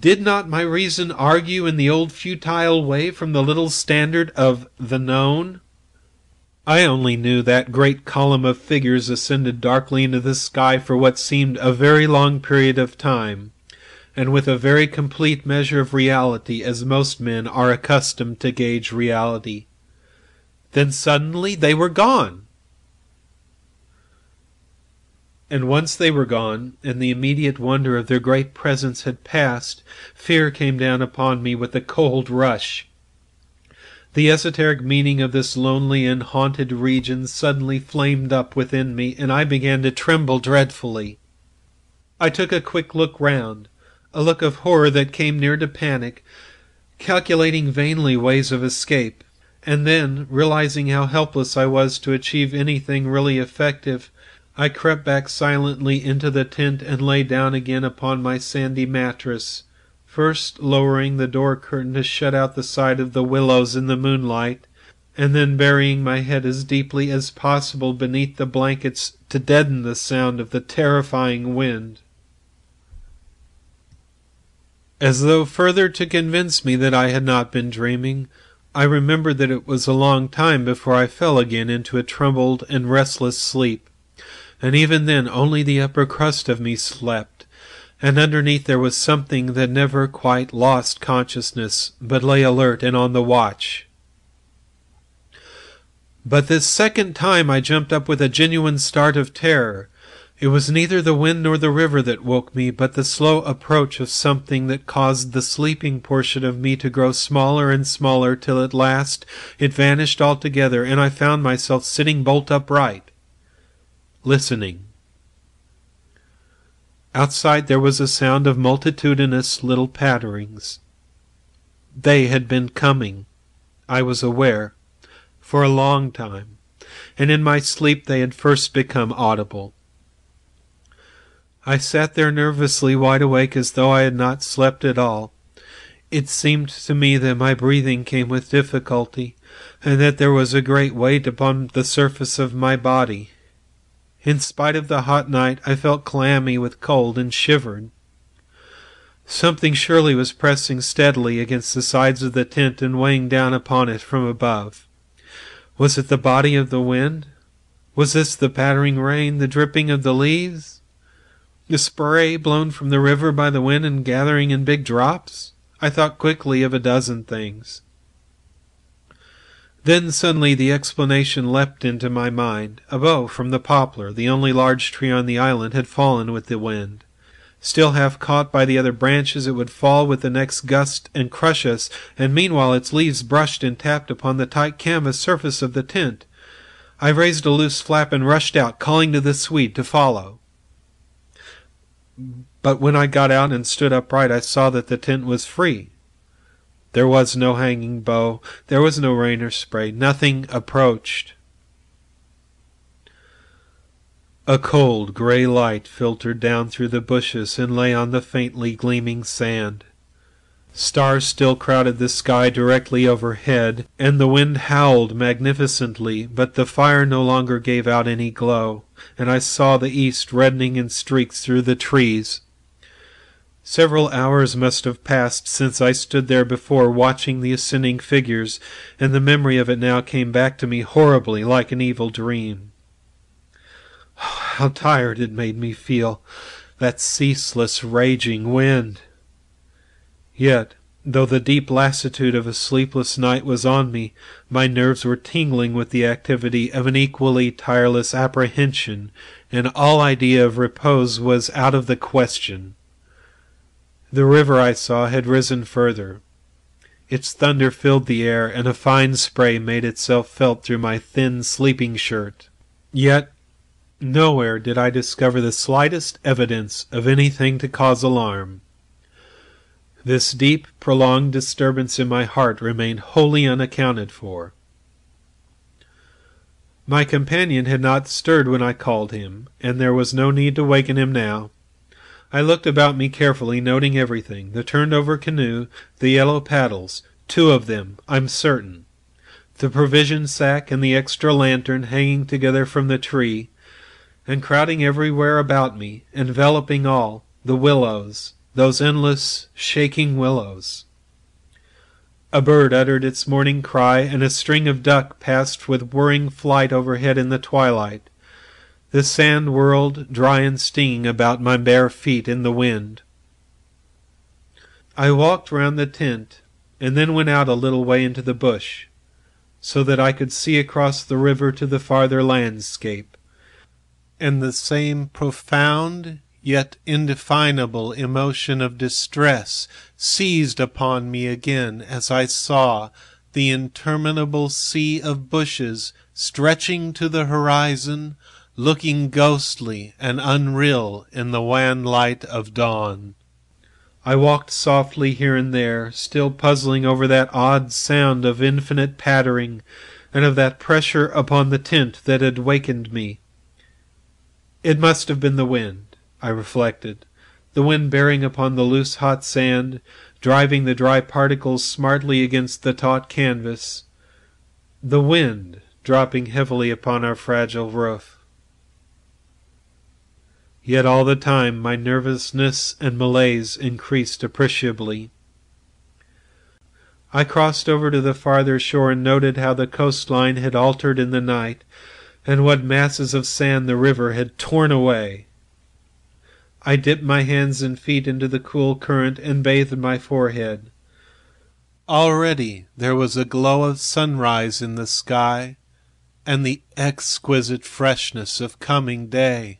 Did not my reason argue in the old futile way from the little standard of the known? I only knew that great column of figures ascended darkly into the sky for what seemed a very long period of time, and with a very complete measure of reality, as most men are accustomed to gauge reality. Then suddenly they were gone. And once they were gone, and the immediate wonder of their great presence had passed, fear came down upon me with a cold rush. The esoteric meaning of this lonely and haunted region suddenly flamed up within me, and I began to tremble dreadfully. I took a quick look round, a look of horror that came near to panic, calculating vainly ways of escape, and then, realizing how helpless I was to achieve anything really effective, I crept back silently into the tent and lay down again upon my sandy mattress, first lowering the door curtain to shut out the sight of the willows in the moonlight, and then burying my head as deeply as possible beneath the blankets to deaden the sound of the terrifying wind. As though further to convince me that I had not been dreaming, I remembered that it was a long time before I fell again into a troubled and restless sleep, and even then only the upper crust of me slept, and underneath there was something that never quite lost consciousness, but lay alert and on the watch. But this second time I jumped up with a genuine start of terror. It was neither the wind nor the river that woke me, but the slow approach of something that caused the sleeping portion of me to grow smaller and smaller till at last it vanished altogether, and I found myself sitting bolt upright, listening. Outside there was a sound of multitudinous little patterings. They had been coming, I was aware, for a long time, and in my sleep they had first become audible. I sat there nervously wide awake as though I had not slept at all. It seemed to me that my breathing came with difficulty, and that there was a great weight upon the surface of my body. In spite of the hot night, I felt clammy with cold and shivered. Something surely was pressing steadily against the sides of the tent and weighing down upon it from above. Was it the body of the wind? Was this the pattering rain, the dripping of the leaves? The spray blown from the river by the wind and gathering in big drops? I thought quickly of a dozen things. Then suddenly the explanation leapt into my mind. A bough from the poplar, the only large tree on the island, had fallen with the wind. Still half caught by the other branches, it would fall with the next gust and crush us, and meanwhile its leaves brushed and tapped upon the tight canvas surface of the tent. I raised a loose flap and rushed out, calling to the Swede to follow. But when I got out and stood upright, I saw that the tent was free. There was no hanging bough, there was no rain or spray, nothing approached. A cold grey light filtered down through the bushes and lay on the faintly gleaming sand. Stars still crowded the sky directly overhead, and the wind howled magnificently, but the fire no longer gave out any glow, and I saw the east reddening in streaks through the trees. Several hours must have passed since I stood there before watching the ascending figures, and the memory of it now came back to me horribly like an evil dream. How tired it made me feel, that ceaseless raging wind! Yet, though the deep lassitude of a sleepless night was on me, my nerves were tingling with the activity of an equally tireless apprehension, and all idea of repose was out of the question. The river, I saw, had risen further. Its thunder filled the air, and a fine spray made itself felt through my thin sleeping shirt. Yet nowhere did I discover the slightest evidence of anything to cause alarm. This deep, prolonged disturbance in my heart remained wholly unaccounted for. My companion had not stirred when I called him, and there was no need to waken him now. I looked about me carefully, noting everything, the turned-over canoe, the yellow paddles, 2 of them, I'm certain, the provision sack and the extra lantern hanging together from the tree, and crowding everywhere about me, enveloping all, the willows, those endless, shaking willows. A bird uttered its morning cry, and a string of duck passed with whirring flight overhead in the twilight. The sand whirled, dry and stinging, about my bare feet in the wind. I walked round the tent, and then went out a little way into the bush, so that I could see across the river to the farther landscape, and the same profound yet indefinable emotion of distress seized upon me again as I saw the interminable sea of bushes stretching to the horizon, looking ghostly and unreal in the wan light of dawn. I walked softly here and there, still puzzling over that odd sound of infinite pattering, and of that pressure upon the tent that had wakened me. It must have been the wind, I reflected, the wind bearing upon the loose hot sand, driving the dry particles smartly against the taut canvas, the wind dropping heavily upon our fragile roof. Yet all the time my nervousness and malaise increased appreciably. I crossed over to the farther shore and noted how the coastline had altered in the night, and what masses of sand the river had torn away. I dipped my hands and feet into the cool current and bathed my forehead. Already there was a glow of sunrise in the sky, and the exquisite freshness of coming day.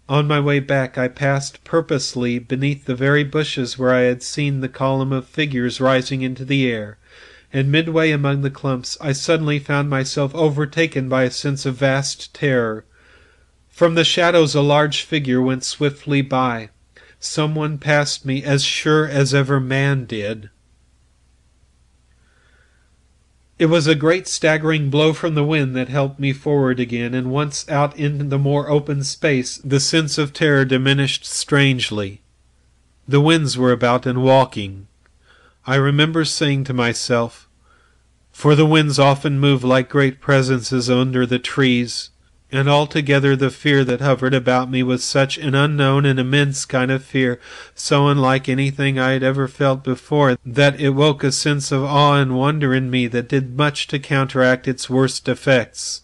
On my way back I passed purposely beneath the very bushes where I had seen the column of figures rising into the air, and midway among the clumps I suddenly found myself overtaken by a sense of vast terror. From the shadows a large figure went swiftly by. Someone passed me as sure as ever man did. It was a great staggering blow from the wind that helped me forward again, and once out into the more open space the sense of terror diminished strangely. The winds were about and walking. I remember saying to myself, "For the winds often move like great presences under the trees," and altogether the fear that hovered about me was such an unknown and immense kind of fear, so unlike anything I had ever felt before, that it woke a sense of awe and wonder in me that did much to counteract its worst effects.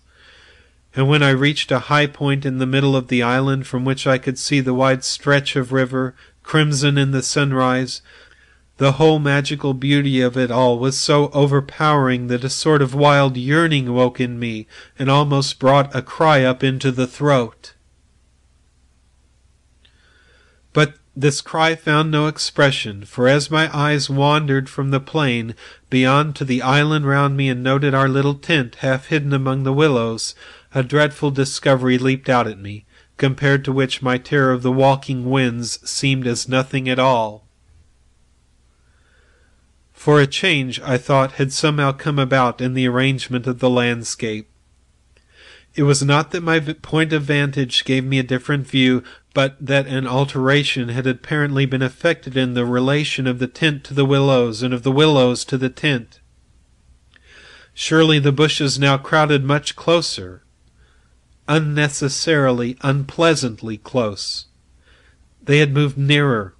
And when I reached a high point in the middle of the island from which I could see the wide stretch of river, crimson in the sunrise, the whole magical beauty of it all was so overpowering that a sort of wild yearning woke in me and almost brought a cry up into the throat. But this cry found no expression, for as my eyes wandered from the plain beyond to the island round me and noted our little tent half hidden among the willows, a dreadful discovery leaped out at me, compared to which my terror of the walking winds seemed as nothing at all. For a change, I thought, had somehow come about in the arrangement of the landscape. It was not that my point of vantage gave me a different view, but that an alteration had apparently been effected in the relation of the tent to the willows, and of the willows to the tent. Surely the bushes now crowded much closer, unnecessarily, unpleasantly close. They had moved nearer.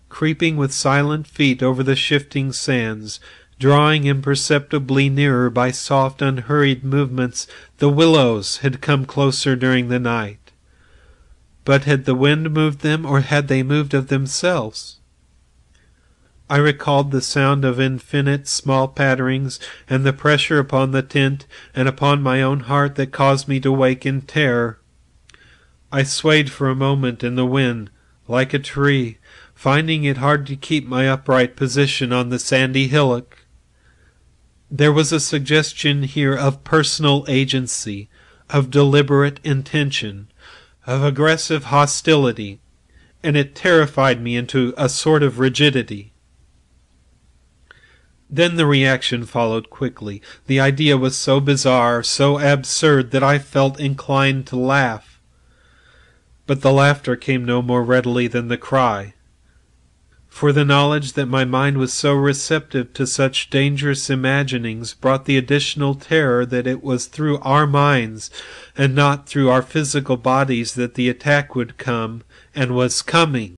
Creeping with silent feet over the shifting sands, drawing imperceptibly nearer by soft, unhurried movements, the willows had come closer during the night. But had the wind moved them, or had they moved of themselves? I recalled the sound of infinite small patterings, and the pressure upon the tent and upon my own heart that caused me to wake in terror. I swayed for a moment in the wind, like a tree, finding it hard to keep my upright position on the sandy hillock. There was a suggestion here of personal agency, of deliberate intention, of aggressive hostility, and it terrified me into a sort of rigidity. Then the reaction followed quickly. The idea was so bizarre, so absurd, that I felt inclined to laugh. But the laughter came no more readily than the cry. for the knowledge that my mind was so receptive to such dangerous imaginings brought the additional terror that it was through our minds and not through our physical bodies that the attack would come, and was coming.